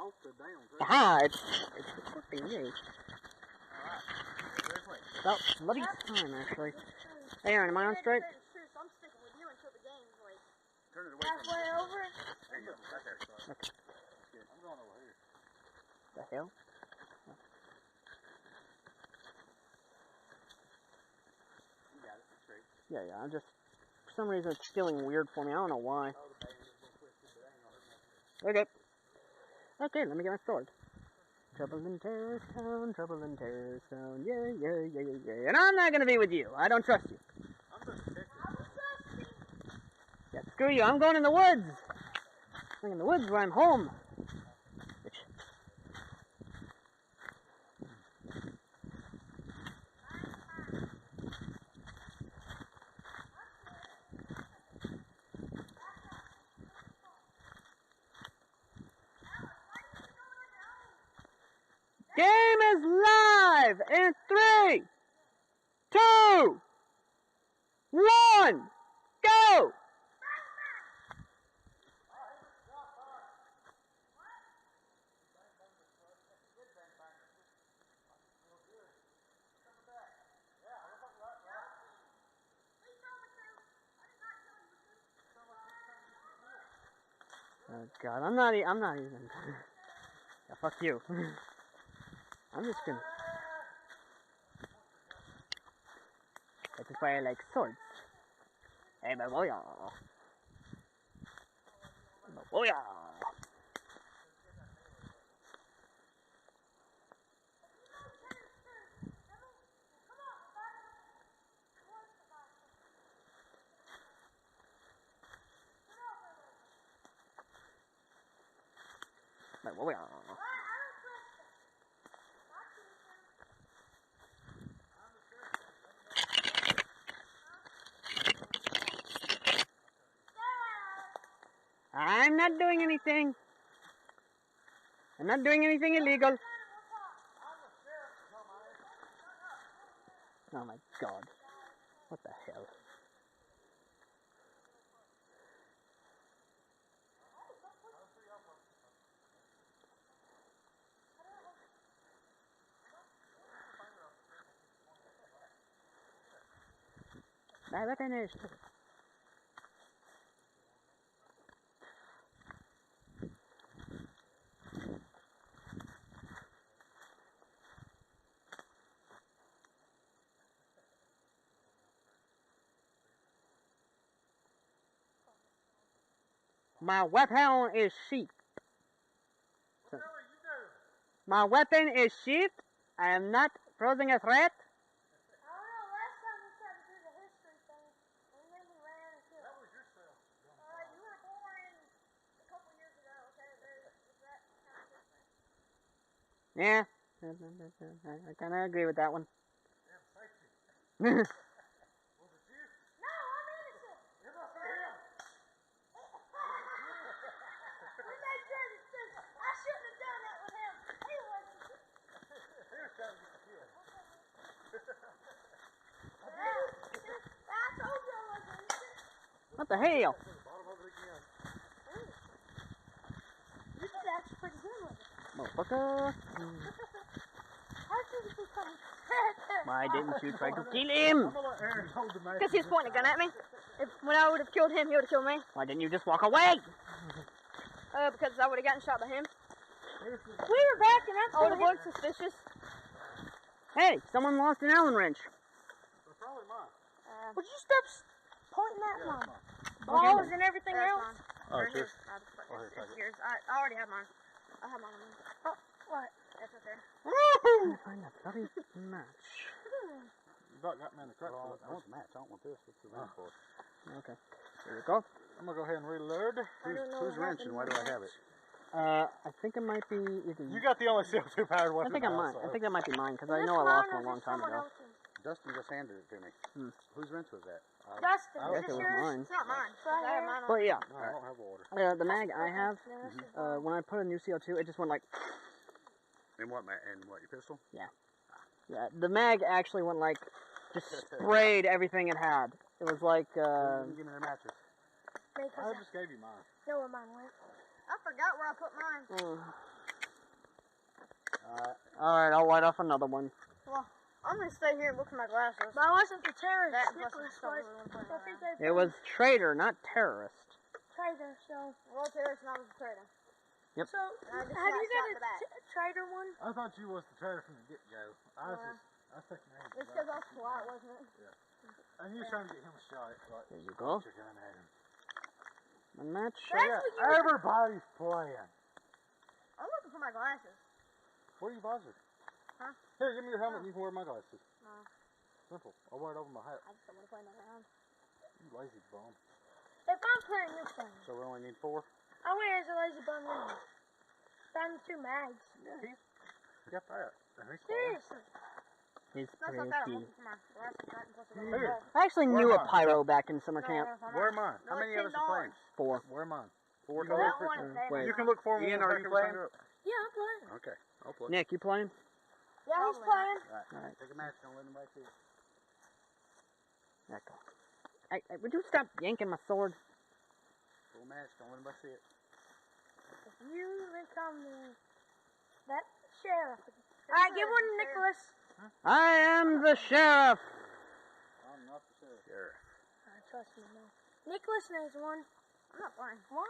off the damn thing. Aha! It's fucking yay. Alright. About bloody time, actually. Hey, Aaron, am I on straight? I'm sticking with you until the game's like Turn it away halfway over. There you go. Right there. Sorry. Okay. Good. I'm going over here. The hell? You got it. It's straight. Yeah, I'm just... For some reason, it's feeling weird for me. I don't know why. Oh, the band is a little twisted, but that ain't gonna hurt nothing. Okay. Okay, let me get my sword. Trouble in Terrorist Town, trouble in Terrorist Town, yeah. And I'm not gonna be with you. I don't trust you. I'm the detective. Yeah, screw you. I'm going in the woods. I'm going in the woods where I'm home. Bitch. Game is live in 3, 2, 1, go! Oh God, I'm not even. Yeah, fuck you. I'm just gonna. That is why I like swords. Hey, baboya. Baboya. Baboya. I'm not doing anything. I'm not doing anything illegal. Oh my God. What the hell? My weapon is... My weapon is sheathed. My weapon is sheathed. I am not posing a threat. I don't know, last time we tried to do the history thing, and then we ran and killed. That was yourself. You were born a couple years ago, okay? Is that kind of different? Yeah. I kind of agree with that one. Yeah, safety. No, I'm innocent. It must be him. We made sure that I shouldn't have done that with him. He was. He was trying to get the kid. I told you I wasn't innocent. What the hell? To the bottom of it again. You did actually pretty good with it. Motherfucker. How did you come? Why didn't you try to kill him? I'm gonna let Aaron hold the match. Because he was pointing a gun at me. When I would have killed him, he would have killed me. Why didn't you just walk away? Because I would have gotten shot by him. We were backing up. Oh, it looked suspicious. Hey, someone lost an Allen wrench. They're probably mine. Would you stop pointing that Yeah, one? mine. Balls and everything else? Oh, it's yours? It's yours. I already have mine. I have mine on me. Oh, what? That's right there. Woohoo! Find a bloody match. You about got me in the crack. I want the match. I don't want this. What's the wrench for? Okay. Here we go. I'm gonna go ahead and reload. Who's wrench and why do I have it? I think it might be either... You got the only CO2 powered weapon. I think I'm mine. So. I think that might be mine, because I know I lost one a long time ago. Dustin just handed it to me. Whose wrench was that? Dustin, I guess it was mine. It's not mine. I have mine on. But yeah. No, I don't have water. The mag I have, when I put a new CO2, it just went like... And what, your pistol? Yeah. Yeah, the mag actually went like... Just sprayed everything it had. It was like, Give me their matches. I just gave you mine. Know where mine went. I forgot where I put mine. Alright, I'll light off another one. Well, I'm gonna stay here and look for my glasses. But I wasn't the terrorist. It was traitor, not terrorist. Traitor, so. Well, terrorist, and I was a traitor. Yep. So, have you got a traitor one? I thought you was the traitor from the get-go. I was thinking maybe. It's because I was polite, wasn't it? Yeah. And you were trying to get him a shot. Like, there you go. your gun at him. I'm not So yeah, everybody's playing. I'm looking for my glasses. Where are you buzzing? Huh? Here, give me your helmet and you can wear my glasses. No. Simple. I'll wear it over my hat. I just don't want to play no round. You lazy bum. If I'm playing this game, So we only need 4? I wear as a lazy bum anyway. Found 2 mags. Yeah. You got that. Seriously. He's That's pretty. not that. I'm looking for my glasses. Not plus I got Here. I actually knew a pyro back in summer No, camp. Where am I? How many of us are playing? 4. Where am I? 4 You got one. Wait. You can look for me. Ian, are you playing? Yeah, I'm playing. Okay. I'll play. Nick, you playing? Yeah, he's playing. Alright. Take a match, don't let anybody see it. Okay. Hey, would you stop yanking my sword? Full match, don't let anybody see it. If you become that sheriff. Alright, give one to Nicholas. I am the sheriff. I'm not the sheriff. Trust me, no. Nicholas knows one. I'm not playing. Why?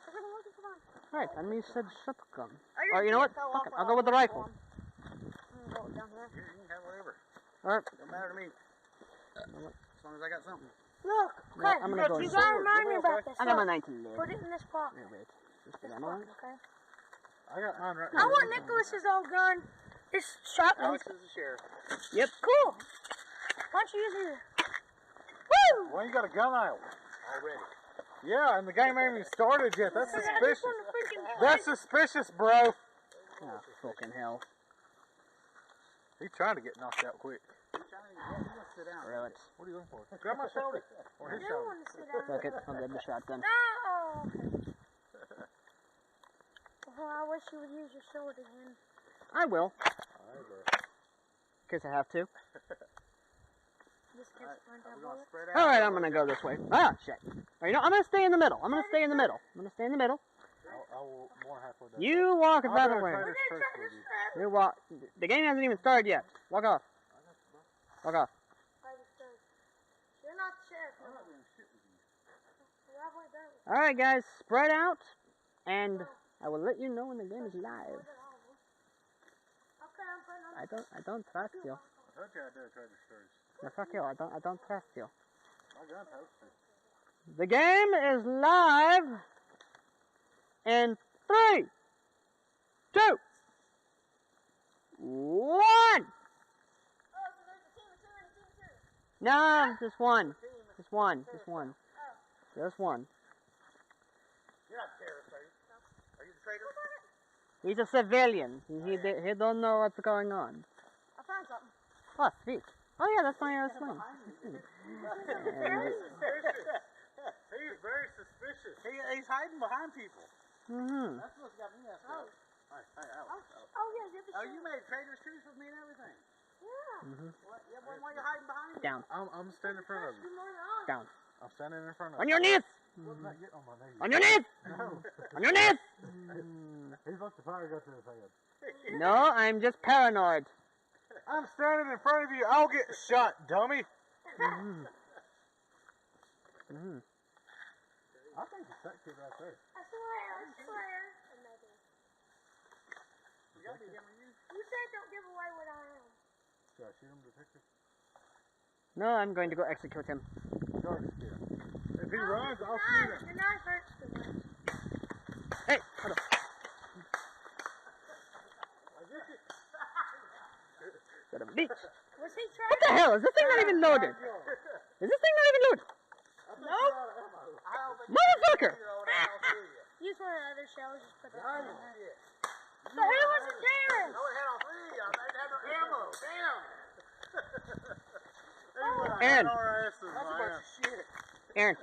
Because I'm looking for one. Right, and you said shotgun. Alright, Alright, you know what? Fuck it, I'll go with the rifle. I'm gonna go down here. Here, you can have whatever. Alright. Don't matter to me. As long as I got something. Look, Yeah, okay, I'm gonna go you inside. gotta remind me about this. I got my Look, 19 there. put it in this pocket. Wait, wait. Just This the ammo? pocket, okay? I got mine right I want Nicholas's old gun. This shotgun. Alex is the sheriff. Yep. Cool. Why don't you use your... Woo! Well, you got a gun out. Already. Yeah, and the game ain't even started yet. That's I just suspicious. want to freaking... That's suspicious, bro. Oh, fucking hell. He's trying to get knocked out quick. He's trying to sit down. Really? What are you looking for? Grab my shoulder. Or I his do shoulder. want to sit down. Fuck it, I'll grab the shotgun. No! Well, I wish you would use your sword again. I will. Alright, bro. In case I have to. This kid's going to We're have gonna bullets. spread out. Alright, I'm gonna go this way. Ah, shit. Alright, you know, I'm gonna stay in the middle. I'm gonna stay in the middle. I'm gonna stay in the middle. I will more halfway down. You walk I'll that do a way. traitor's We're gonna curse try with this you. forever. You walk. The game hasn't even started yet. Walk off. Walk off. You're not the sheriff. I'm not doing shit with you. Halfway done. Alright, guys, spread out. And I will let you know when the game is live. Okay, I'm putting on I don't trust you. I told you I'd do a traitor's curse. No, fuck you. I don't trust you. My gun toasted. The game is live in 3, 2, 1. Oh, so there's a team of 2 and a team of 2. No, just one. Just one. Just one. Just one. You're not the sheriff, are you? No. Are you the traitor? He's a civilian. He don't know what's going on. I found something. Oh, sweet. Oh yeah, that's my swing. He's very suspicious. He's hiding behind people. Mm-hmm. That's what's got me messed up. Hey, Alex. Oh, yeah, you're the Oh, sheriff. you made traitor's truce with me and everything. Yeah. Mm-hmm. What? Yeah, why are you hiding behind me? Down. I'm standing in front of you. Good morning, on. Down. I'm standing in front of On you. your knees. I'm not getting on my knees. On your knees. No. On your knees. He's let the fire go to his head. No, I'm just paranoid. I'm standing in front of you. I'll get shot, dummy. Mm-hmm. Mm-hmm. I think it's that kid right there. I swear. You gotta be him or you. You said don't give away what I am. Should I shoot him, detective? No, I'm going to go execute him. Go execute him. If he runs, I'll The shoot knife. him. The knife hurts too much. Hey, hold on. Son of a bitch. Was he What trying the hell? Is this thing not even loaded? Is this thing not even loaded? Nope. Motherfucker! Use one of the other shells. Just put it Nice in there. shit. So who was the terrorist? I only had all 3. I didn't have no ammo. Damn. Aaron. That's a bunch of shit. Aaron,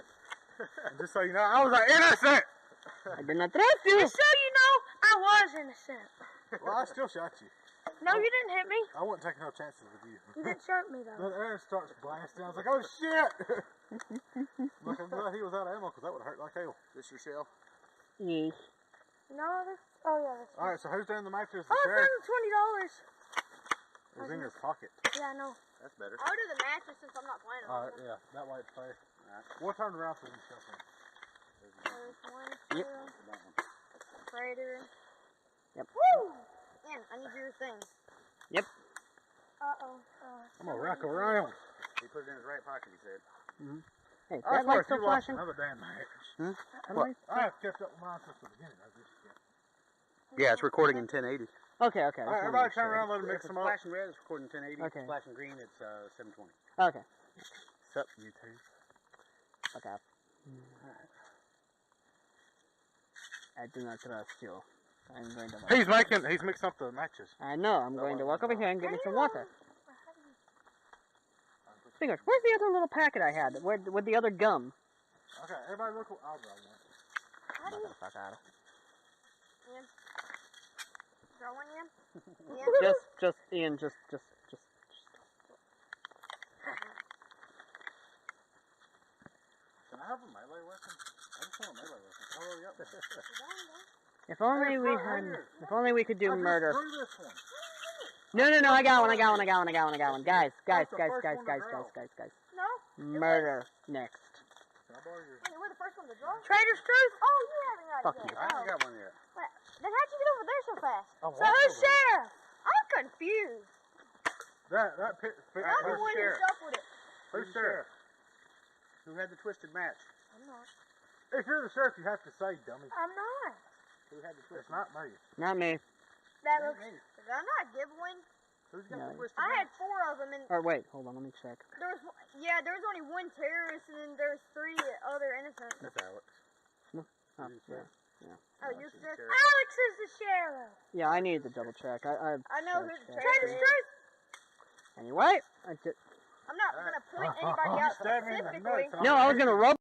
Just so you know, I was an innocent. I did not trust you. Just so you know, I was innocent. Well, I still shot you. No, you didn't hit me. I wouldn't take no chances with you. You didn't shoot me though. Then Aaron starts blasting. I was like, oh shit! Look, I'm glad he was out of ammo because that would have hurt like hell. This your shell? Yes. No, this. Oh yeah, this. Alright, so who's doing the matches? Oh, I found $20. It's in your pocket. Yeah, I know. That's better. I'll do the mattress since I'm not playing. Alright, yeah, that way it's fair. Alright. We'll turn around so you can shuffle. There's one, Yep. two, Prater. Yep. Woo! Ian, I need your thing. Yep. Uh-oh. I'm gonna rock around. He put it in his right pocket, he said. Hey, I that swear, light's if you still watch flashing? another damn match. That What? light? I have kept up with mine since the beginning. I just Yeah, it's recording in 1080. Okay, okay. Alright, everybody turn around, let them mix If it's them up. flashing red, it's recording 1080. Okay. If it's flashing green, it's 720. Okay. Sup, YouTube? Okay. I do not trust you. I'm going to. He's mixed up the matches. I know. I'm going to walk over here and get me some water. Fingers, where's the other little packet I had? With the other gum? Okay, everybody look what I'll draw one. How do you... Fuck out of. Ian? Draw one, Ian? Ian? Just, Ian, just. Can I have a melee weapon? I just want a melee weapon. Oh, yep. If only we had. If only we could do murder. Through this one. No, I got one. Guys. No? Murder next. Can I borrow your... Wait, we're the first one to draw? Trader's Truth? Oh, you haven't got Fuck it you. yet. I haven't got one yet. Wait, then how'd you get over there so fast? I So walked who's over there. sheriff? I'm confused. That pit... I'm the who's one who sheriff? shuffled it. Who's the sheriff? Who had the twisted match? I'm not. If you're the sheriff, you have to say, dummy. I'm not. Who had the It's twisted not me. Not me. That Not looks... me. Did I not give one? Who's got No. the twisted I match? had 4 of them, and Or wait, hold on. Let me check. there was... Yeah, there was only 1 terrorist, and then there was 3 other innocents. That's Alex. Oh, Who's yeah. Oh, you're the sheriff? sheriff. Alex is the sheriff. Yeah, I need to double check. I know who the Check. Trader's Truth. Anyway, I'm not going to point anybody out Stab me in the specifically. nuts, huh? no, I was gonna rub.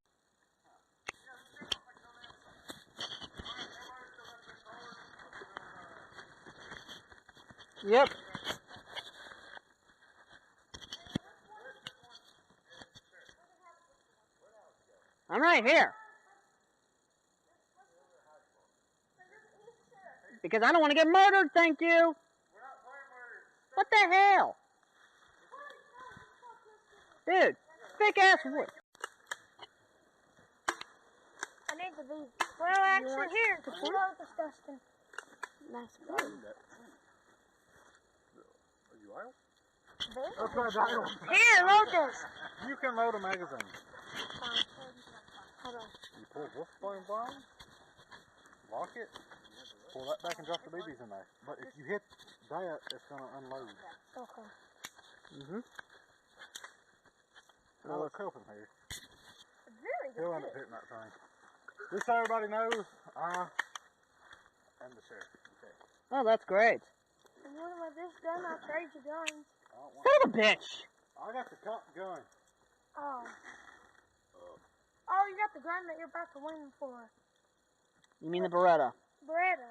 Yep. I'm right here. Because I don't want to get murdered, thank you. What the hell? Dude, thick ass wood. I need to be... Well, actually, here. Hello, disgusting. Nice. Are you Alex? That's my dial. Here, load this. You can load a magazine. Hold on. You pull Wolfbone Bomb, lock it, pull that back and drop the BBs in there. But if you hit that, it's going to unload. Okay. I'll look up in here. Very He'll end good. up hitting that thing. Just so everybody knows, I am the sheriff. Okay. Oh, that's great. And when this done, I'll trade you guns. I don't want... Son of a bitch. I got the top gun. Oh. Oh, you got the gun that you're about to win for. You mean the Beretta? Beretta.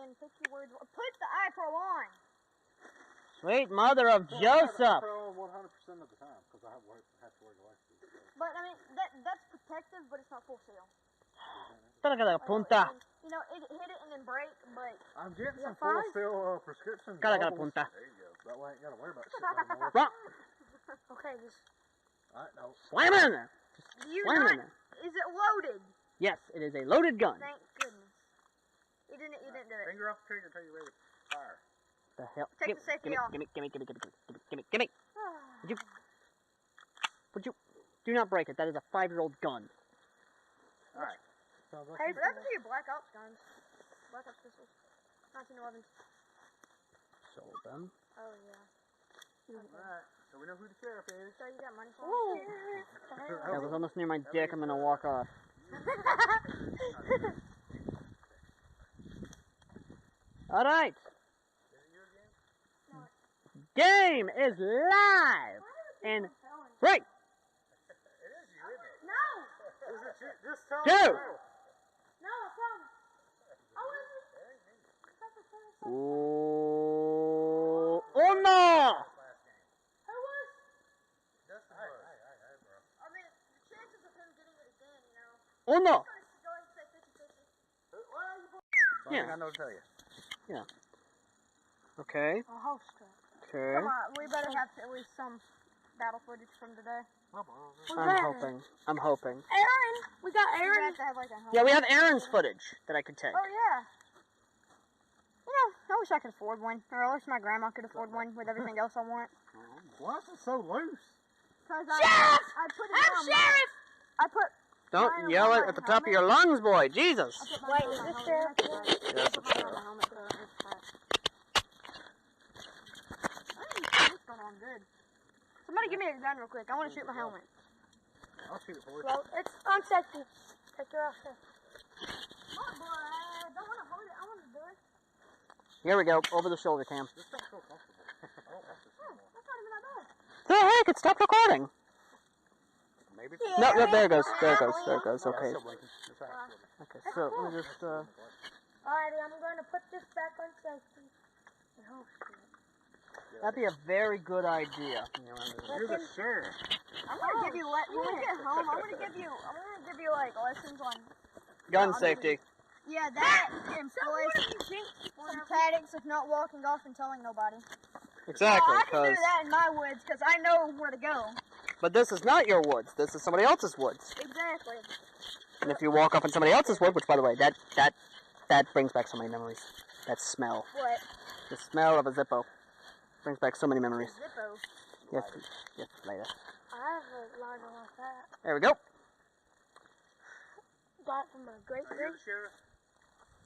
And pick your words. Put the iPro on. Sweet mother of Joseph. I throw 100% of the time because I have to wear glasses. But, I mean, that's protective, but it's not full seal. Caraca la punta. You know, it hit it and then break, but... I'm getting Is some that full fine? steel prescription Caraca la goggles. punta. There you go. That way I ain't got to worry about shit no more. Wrong. Okay, just... Alright, no. Slam it in there. Do you Slam it in not... there. Is it loaded? Yes, it is a loaded gun. Thank goodness. You didn't do it. Finger off the trigger until you're ready to fire. The hell? Take the safety off. Gimme. Would you? Do not break it. That is a 5-year-old gun. Alright. Sounds like Hey, you- that's your Black Ops guns. Black Ops pistols. 1911s. Sold them. Oh, yeah. Alright. So we know who the sheriff is. So you got money for Ooh. it? That was almost near my dick. I'm gonna walk off. All right. Game is live in 3, No! Just tell 2. me. No, I promise. Oh, is it? Uno. Who was? I mean, the chances of him getting it again, you know. Uno. I'm gonna go ahead and say 50-50. Yeah. I know to tell you. Okay. A host trap. Okay. Come on, we better have at least some battle footage from today. I'm hoping. Aaron! We got Aaron. We have to have like a helmet. Yeah, we have Aaron's footage that I could take. Oh, yeah. You know, I wish I could afford one. Or I wish my grandma could afford one with everything else I want. Why is it so loose? Sheriff! I put it on Sheriff! I put... Don't yell it at the top of your lungs, boy. Jesus. Wait, is this Sheriff? Yes, it's Sheriff. It's going on good. Somebody give me a gun real quick. I want to shoot my helmet. I'll shoot it for you. Well, it's on safety. Take care of it. Don't want to hold it. I want to do it. Here we go. Over the shoulder cam. This don't feel comfortable. I don't want this anymore. That's not even that bad. The heck? It stopped recording. Maybe. No, there it goes. There it goes. There it goes. Okay. Okay, so let me just, Alrighty, I'm going to put this back on safety. Oh, shit. that'd be a very good idea. You're the sheriff. I'm gonna give you when we get home. I'm gonna give you like lessons on Gun safety. Yeah, that employs some tactics of not walking off and telling nobody. Exactly. Well, I can do that in my woods because I know where to go. But this is not your woods. This is somebody else's woods. Exactly. And if you walk off in somebody else's wood, which by the way, that brings back so many memories. That smell. What? The smell of a Zippo brings back so many memories. Zippo. Yes, later. I have a lighter like that. There we go. Got it from a great Are you the sheriff?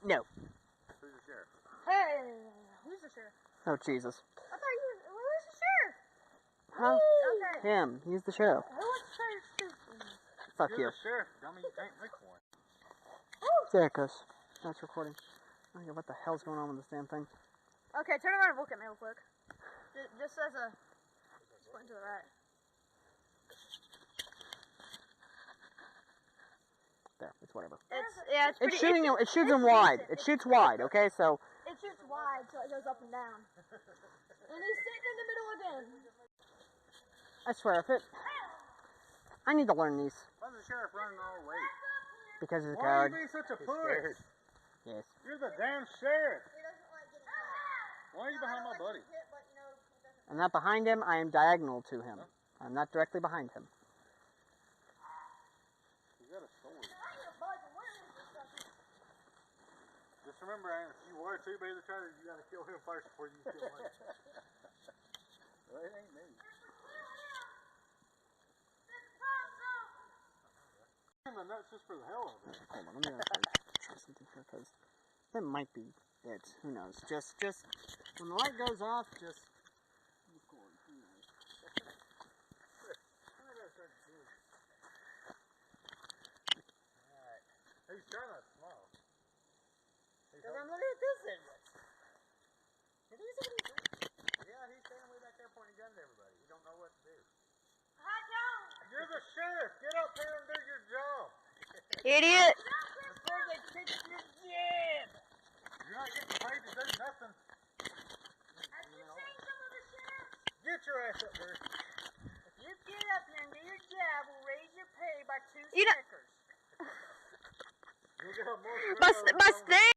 No. Who's the sheriff? Hey, who's the sheriff? Oh, Jesus. I thought you were, who's the sheriff? Huh? Okay. Him. He's the sheriff. Who was the sheriff? Fuck You're you. the sheriff, dummy. You can't make one. There it goes. That's recording. I don't know what the hell's going on with this damn thing. Okay, turn around and look at me real quick. This says a... It's pointing to the right. There, it's whatever. It's pretty... It's shooting. It shoots him wide. It shoots wide. Okay, so. It shoots wide, so it goes up and down. And he's sitting in the middle again. I swear, if it. I need to learn these Why's the sheriff running all the way? because he's a Why are coward. you being such a puss? Yes. You're the damn sheriff. He doesn't like getting hit. Why are you behind my buddy? But, you know, he doesn't... I'm not behind him. I am diagonal to him. I'm not directly behind him. You got a sword. Just remember, Aaron, if you were to be the traitor, you gotta kill him first before you kill me. Well, it ain't me. The nuts just for the hell of it. Hold on, let me try something here because that might be it. Who knows? Just when the light goes off, just record. Who knows? Alright. He's trying to smile. Because I'm looking at this idiot. Can you see what he's doing? Yeah, he's standing way back there pointing guns at everybody. He don't know what to do. I don't. You're the sheriff. Get up here and do your job. Idiot! Before they fix your jib. You're not getting paid to do nothing. Have you seen some of the sheriff? Get your ass up there.